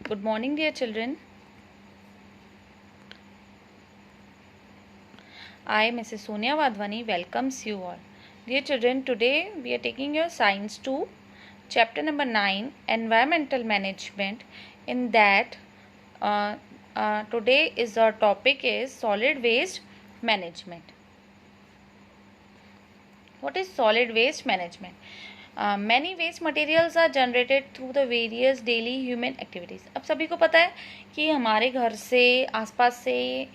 Good morning, dear children. I, Mrs. Sonia Vadhwani, welcomes you all. Dear children, today we are taking your Science 2, chapter number 9, Environmental Management. In that, today is our topic is solid waste management. What is solid waste management? Many waste materials are generated through the various daily human activities. अब सभी को पता है कि हमारे घर से, आसपास से,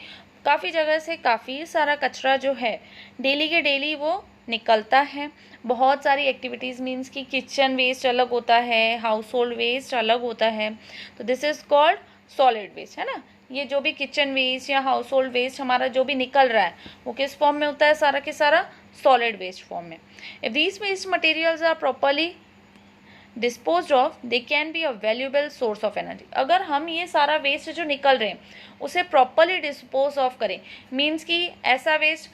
काफ़ी जगह से काफ़ी सारा कचरा जो है डेली के डेली वो निकलता है. बहुत सारी एक्टिविटीज़ मीन्स कि किचन वेस्ट अलग होता है, हाउस होल्ड वेस्ट अलग होता है. तो this is called solid waste, है ना. ये जो भी किचन वेस्ट या हाउस होल्ड वेस्ट हमारा जो भी निकल रहा है वो किस फॉर्म में होता है? सारा के सारा solid waste form में. If these waste materials are properly disposed of, they can be a valuable source of energy. अगर हम ये सारा वेस्ट जो निकल रहे हैं उसे प्रॉपरली डिस्पोज ऑफ करें, मीन्स कि ऐसा वेस्ट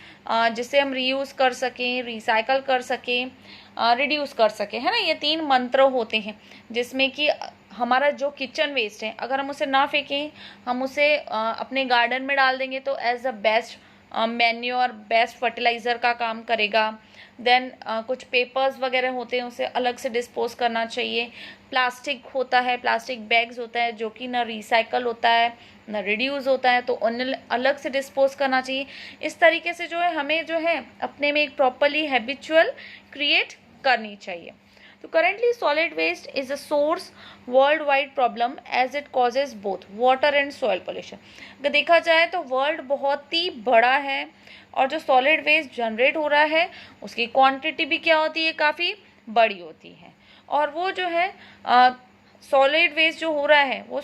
जिसे हम रीयूज कर सकें, रिसाइकल कर सकें, रिड्यूस कर सकें, है ना. ये 3 मंत्र होते हैं जिसमें कि हमारा जो किचन वेस्ट है अगर हम उसे ना फेंकें, हम उसे अपने गार्डन में डाल देंगे तो as a best manure, best fertiliser का काम करेगा. देन कुछ पेपर्स वगैरह होते हैं उसे अलग से डिस्पोज करना चाहिए. प्लास्टिक होता है, प्लास्टिक बैग्स होता है जो कि ना रिसाइकल होता है ना रिड्यूस होता है, तो उन्हें अलग से डिस्पोज करना चाहिए. इस तरीके से जो है हमें जो है अपने में एक प्रॉपरली हैबिचुअल क्रिएट करनी चाहिए. तो currently solid waste is a source worldwide problem as it causes both water and soil pollution. अगर देखा जाए तो वर्ल्ड बहुत ही बड़ा है और जो सॉलिड वेस्ट जनरेट हो रहा है उसकी क्वांटिटी भी क्या होती है? काफ़ी बड़ी होती है. और वो जो है सॉलिड वेस्ट जो हो रहा है वो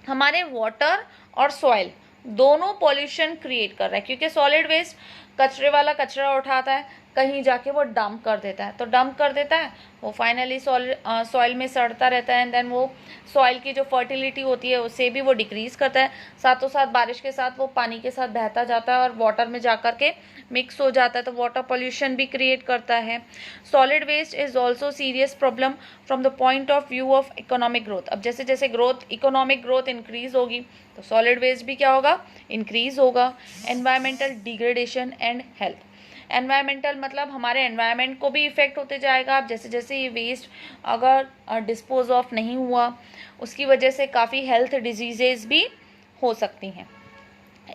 हमारे वाटर और सॉइल दोनों पॉल्यूशन क्रिएट कर रहा है, क्योंकि सॉलिड वेस्ट कचरे वाला कचरा उठाता है, कहीं जाके वो डंप कर देता है. तो डंप कर देता है वो फाइनली सॉइल में सड़ता रहता है. एंड देन वो सॉइल की जो फर्टिलिटी होती है उसे भी वो डिक्रीज करता है. साथों साथ बारिश के साथ वो पानी के साथ बहता जाता है और वाटर में जाकर के मिक्स हो जाता है, तो वाटर पोल्यूशन भी क्रिएट करता है. Solid waste is also serious problem from the point of view of economic growth. अब जैसे जैसे इकोनॉमिक ग्रोथ इंक्रीज होगी तो सॉलिड वेस्ट भी क्या होगा? इंक्रीज होगा. Environmental degradation and health. Environmental मतलब हमारे एनवायरनमेंट को भी इफेक्ट होते जाएगा. अब जैसे जैसे ये वेस्ट अगर डिस्पोज ऑफ नहीं हुआ उसकी वजह से काफ़ी हेल्थ डिजीजेज भी हो सकती हैं.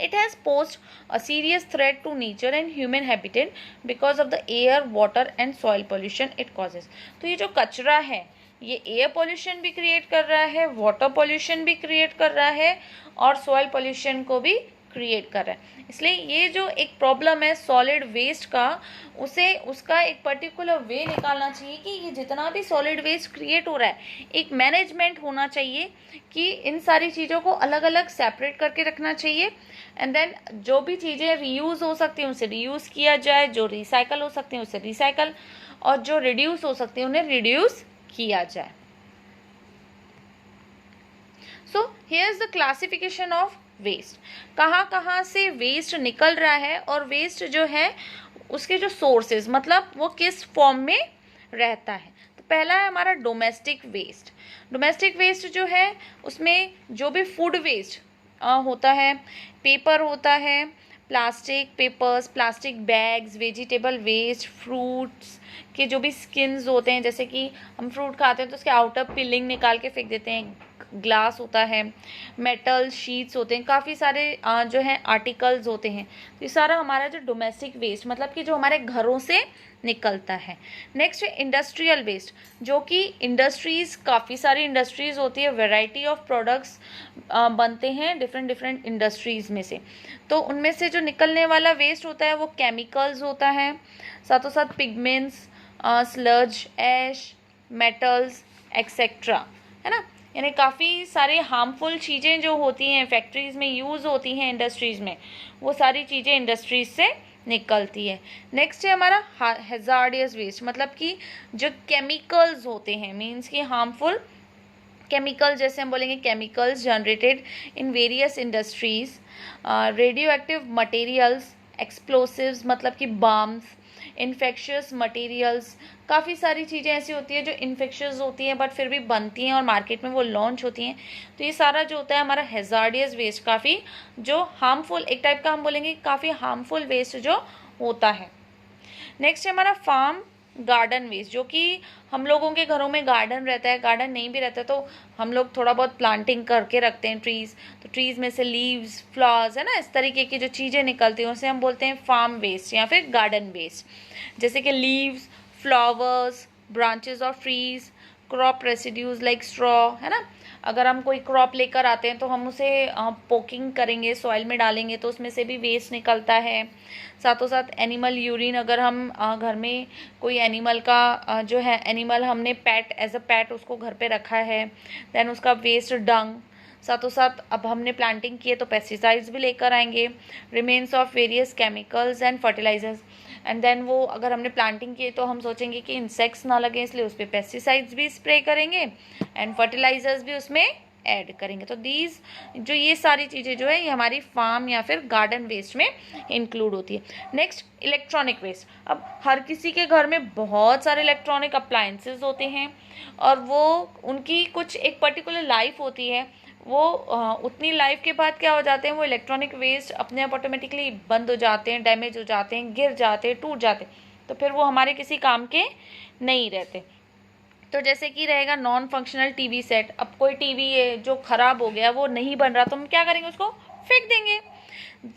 It has posed a serious threat to nature and human habitat because of the air, water and soil pollution it causes. तो ये जो कचरा है ये एयर पोल्यूशन भी क्रिएट कर रहा है, वाटर पोल्यूशन भी क्रिएट कर रहा है और सॉइल पोल्यूशन को भी क्रिएट कर रहा है. इसलिए ये जो एक प्रॉब्लम है सॉलिड वेस्ट का, उसे उसका एक पर्टिकुलर वे निकालना चाहिए कि ये जितना भी सॉलिड वेस्ट क्रिएट हो रहा है एक मैनेजमेंट होना चाहिए कि इन सारी चीज़ों को अलग अलग सेपरेट करके रखना चाहिए. एंड देन जो भी चीज़ें रीयूज़ हो सकती हैं उसे रीयूज़ किया जाए, जो रिसाइकल हो सकती हैं उसे रिसाइकल, और जो रिड्यूस हो सकती हैं उन्हें रिड्यूस किया जाए. So here is the classification of waste. कहाँ कहाँ से वेस्ट निकल रहा है और वेस्ट जो है उसके जो सोर्सेज मतलब वो किस फॉर्म में रहता है. तो पहला है हमारा डोमेस्टिक वेस्ट. डोमेस्टिक वेस्ट जो है उसमें जो भी फूड वेस्ट होता है, पेपर होता है, plastic papers, plastic bags, vegetable waste, fruits के जो भी स्किन्स होते हैं, जैसे कि हम फ्रूट खाते हैं तो उसके आउटर पिलिंग निकाल के फेंक देते हैं, ग्लास होता है, मेटल शीट्स होते हैं, काफ़ी सारे जो हैं आर्टिकल्स होते हैं. तो ये सारा हमारा जो डोमेस्टिक वेस्ट मतलब कि जो हमारे घरों से निकलता है. नेक्स्ट है इंडस्ट्रियल वेस्ट, जो कि इंडस्ट्रीज़, काफ़ी सारी इंडस्ट्रीज़ होती है, वैरायटी ऑफ प्रोडक्ट्स बनते हैं डिफरेंट इंडस्ट्रीज़ में से. तो उनमें से जो निकलने वाला वेस्ट होता है वो केमिकल्स होता है, साथों साथ पिगमेंट्स, स्लज, ऐश, मेटल्स एक्सेट्रा, है ना. यानी काफ़ी सारे हार्मफुल चीज़ें जो होती हैं फैक्ट्रीज़ में यूज़ होती हैं, इंडस्ट्रीज़ में, वो सारी चीज़ें इंडस्ट्रीज से निकलती है. नेक्स्ट है हमारा हैजार्डियस वेस्ट, मतलब कि जो केमिकल्स होते हैं, मीन्स कि हार्मफुल केमिकल, जैसे हम बोलेंगे chemicals generated in various industries, radio active materials, explosives मतलब कि बम्स, इन्फेक्शियस मटेरियल्स, काफ़ी सारी चीज़ें ऐसी होती हैं जो इन्फेक्शियस होती हैं बट फिर भी बनती हैं और मार्केट में वो लॉन्च होती हैं। तो ये सारा जो होता है हमारा हैजार्डियस वेस्ट, काफ़ी जो हार्मफुल, एक टाइप का हम बोलेंगे काफ़ी हार्मफुल वेस्ट जो होता है। नेक्स्ट है हमारा फार्म गार्डन वेस्ट, जो कि हम लोगों के घरों में गार्डन रहता है, गार्डन नहीं भी रहता है तो हम लोग थोड़ा बहुत प्लांटिंग करके रखते हैं ट्रीज़, तो ट्रीज़ में से लीव्स, फ्लावर्स, है ना, इस तरीके की जो चीज़ें निकलती हैं उसे हम बोलते हैं फार्म वेस्ट या फिर गार्डन वेस्ट। जैसे कि leaves, flowers, branches of trees, crop residues like straw, है ना, अगर हम कोई क्रॉप लेकर आते हैं तो हम उसे पोकिंग करेंगे, सॉइल में डालेंगे तो उसमें से भी वेस्ट निकलता है। साथों साथ एनिमल यूरिन, अगर हम घर में कोई एनिमल का जो है एनिमल हमने पेट एज अ पेट उसको घर पे रखा है, देन उसका वेस्ट डंग। साथों साथ अब हमने प्लांटिंग की है तो पेस्टिसाइड्स भी लेकर आएंगे, remains of various chemicals and fertilisers, and then वो अगर हमने प्लांटिंग की है तो हम सोचेंगे कि इंसेक्ट्स ना लगे इसलिए उस पर पेस्टिसाइड्स भी स्प्रे करेंगे एंड फर्टिलाइजर्स भी उसमें ऐड करेंगे। तो दीज जो ये सारी चीज़ें जो है ये हमारी फार्म या फिर गार्डन वेस्ट में इंक्लूड होती है। Next electronic waste. अब हर किसी के घर में बहुत सारे इलेक्ट्रॉनिक अप्लायंसेस होते हैं और वो उनकी कुछ एक पर्टिकुलर लाइफ होती है, वो उतनी लाइफ के बाद क्या हो जाते हैं, वो इलेक्ट्रॉनिक वेस्ट अपने आप ऑटोमेटिकली बंद हो जाते हैं, डैमेज हो जाते हैं, गिर जाते हैं, टूट जाते हैं, तो फिर वो हमारे किसी काम के नहीं रहते। तो जैसे कि रहेगा नॉन फंक्शनल टीवी सेट, अब कोई टीवी है जो खराब हो गया, वो नहीं बन रहा, तो हम क्या करेंगे, उसको फेंक देंगे।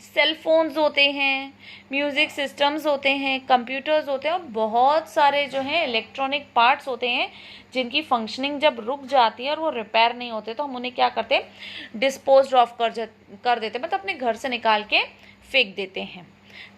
सेल फोन्स होते हैं, म्यूज़िक सिस्टम्स होते हैं, कंप्यूटर्स होते हैं और बहुत सारे जो हैं इलेक्ट्रॉनिक पार्ट्स होते हैं जिनकी फंक्शनिंग जब रुक जाती है और वो रिपेयर नहीं होते तो हम उन्हें क्या करते हैं, डिस्पोज ऑफ कर देते हैं, मतलब अपने घर से निकाल के फेंक देते हैं।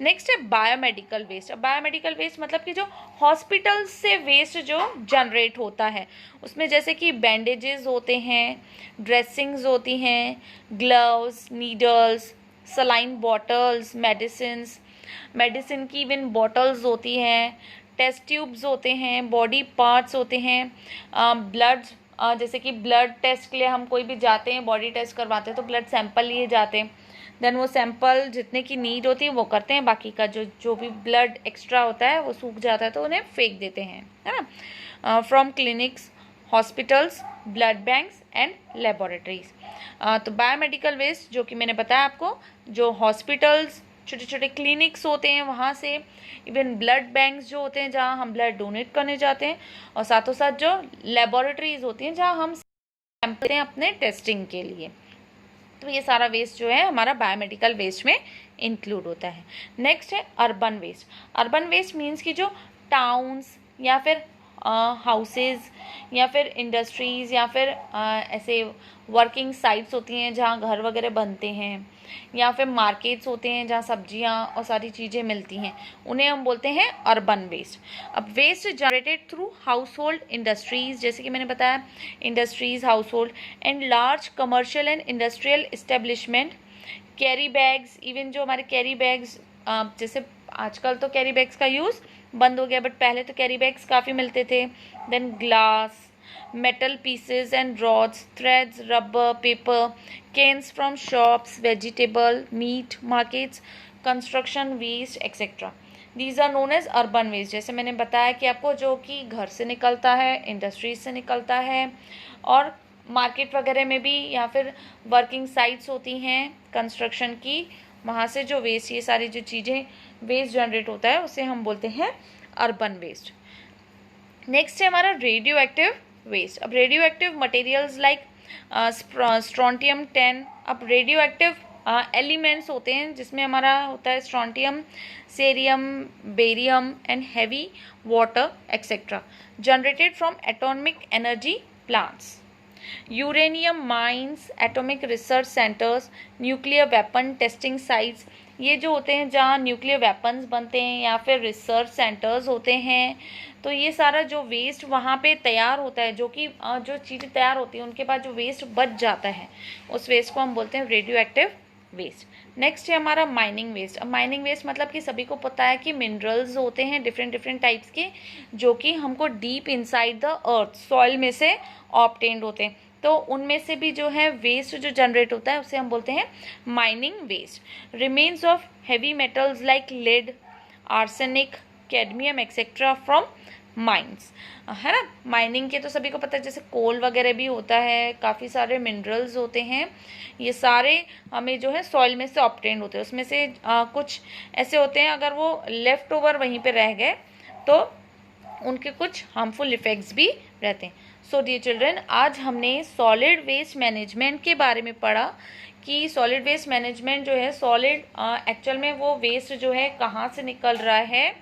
नेक्स्ट है बायोमेडिकल वेस्ट। अब बायोमेडिकल वेस्ट मतलब कि जो हॉस्पिटल से वेस्ट जो जनरेट होता है, उसमें जैसे कि बैंडेजेस होते हैं, ड्रेसिंग्स होती हैं, gloves, needles, saline bottles, medicine की इवन बॉटल्स होती हैं, टेस्ट ट्यूब्स होते हैं, बॉडी पार्ट्स होते हैं, ब्लड, जैसे कि ब्लड टेस्ट के लिए हम कोई भी जाते हैं, बॉडी टेस्ट करवाते हैं तो ब्लड सैंपल लिए जाते हैं, देन वो सैंपल जितने की नीड होती है वो करते हैं, बाकी का जो भी ब्लड एक्स्ट्रा होता है वो सूख जाता है तो उन्हें फेंक देते हैं, है ना। From clinics, hospitals, blood banks and laboratories. तो बायोमेडिकल वेस्ट जो कि मैंने बताया आपको, जो हॉस्पिटल्स, छोटे छोटे क्लिनिक्स होते हैं वहाँ से, इवन ब्लड बैंक्स जो होते हैं जहाँ हम ब्लड डोनेट करने जाते हैं, और साथों साथ जो लेबोरेटरीज होती हैं जहाँ हम सैंपल हैं अपने टेस्टिंग के लिए। तो ये सारा वेस्ट जो है हमारा बायोमेडिकल वेस्ट में इंक्लूड होता है। नेक्स्ट है urban waste. Urban waste means कि जो टाउन्स या फिर हाउसेस या फिर इंडस्ट्रीज़ या फिर ऐसे वर्किंग साइट्स होती हैं जहाँ घर वगैरह बनते हैं, या फिर मार्केट्स होते हैं जहाँ सब्जियाँ और सारी चीज़ें मिलती हैं, उन्हें हम बोलते हैं अर्बन वेस्ट। अब waste generated through household industries, जैसे कि मैंने बताया industries, household and large commercial and industrial establishment, carry bags, even जो हमारे कैरी बैग्स, जैसे आजकल तो कैरी बैग्स का यूज़ बंद हो गया बट पहले तो कैरी बैग्स काफ़ी मिलते थे, then glass, metal pieces and rods, threads, rubber, paper, cans from shops, vegetable, meat markets, construction waste, etc. These are known as urban waste। जैसे मैंने बताया कि आपको जो कि घर से निकलता है, इंडस्ट्रीज से निकलता है और मार्केट वगैरह में भी, या फिर वर्किंग साइट्स होती हैं कंस्ट्रक्शन की, वहाँ से जो वेस्ट, ये सारी जो चीज़ें वेस्ट जनरेट होता है उसे हम बोलते हैं अर्बन वेस्ट। नेक्स्ट है हमारा रेडियो एक्टिव वेस्ट। अब radio active materials like strontium 10, अब रेडियो एक्टिव एलिमेंट्स होते हैं जिसमें हमारा होता है strontium, cerium, barium and heavy water etcetera, generated from atomic energy plants, uranium mines, atomic research centres, nuclear weapon testing sites, ये जो होते हैं जहाँ न्यूक्लियर वेपन्स बनते हैं या फिर रिसर्च सेंटर्स होते हैं, तो ये सारा जो वेस्ट वहाँ पे तैयार होता है, जो कि जो चीज़ें तैयार होती हैं उनके बाद जो वेस्ट बच जाता है उस वेस्ट को हम बोलते हैं रेडियो एक्टिव वेस्ट। नेक्स्ट है हमारा माइनिंग वेस्ट। अब माइनिंग वेस्ट मतलब कि सभी को पता है कि मिनरल्स होते हैं डिफरेंट डिफरेंट टाइप्स के, जो कि हमको deep inside the earth, soil में से ऑब्टेन्ड होते हैं, तो उनमें से भी जो है वेस्ट जो जनरेट होता है उसे हम बोलते हैं mining waste. Remains of heavy metals like lead, arsenic, cadmium etcetera from mines, है ना। माइनिंग के तो सभी को पता है, जैसे कोल वगैरह भी होता है, काफ़ी सारे मिनरल्स होते हैं, ये सारे हमें जो है सॉइल में से ऑब्टेन होते हैं। उसमें से कुछ ऐसे होते हैं, अगर वो लेफ्ट ओवर वहीं पे रह गए तो उनके कुछ हार्मफुल इफ़ेक्ट्स भी रहते हैं। सो डियर चिल्ड्रन, आज हमने सॉलिड वेस्ट मैनेजमेंट के बारे में पढ़ा कि सॉलिड वेस्ट मैनेजमेंट जो है, सॉलिड एक्चुअल में वो वेस्ट जो है कहाँ से निकल रहा है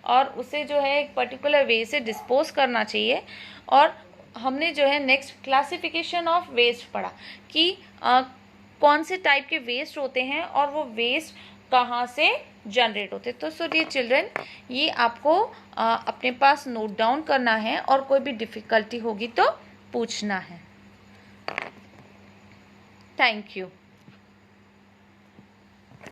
और उसे जो है एक पर्टिकुलर वे से डिस्पोज करना चाहिए। और हमने जो है नेक्स्ट क्लासिफिकेशन ऑफ वेस्ट पढ़ा कि कौन से टाइप के वेस्ट होते हैं और वो वेस्ट कहाँ से जनरेट होते हैं। तो सो डियर चिल्ड्रन, ये आपको अपने पास नोट डाउन करना है और कोई भी डिफ़िकल्टी होगी तो पूछना है। Thank you.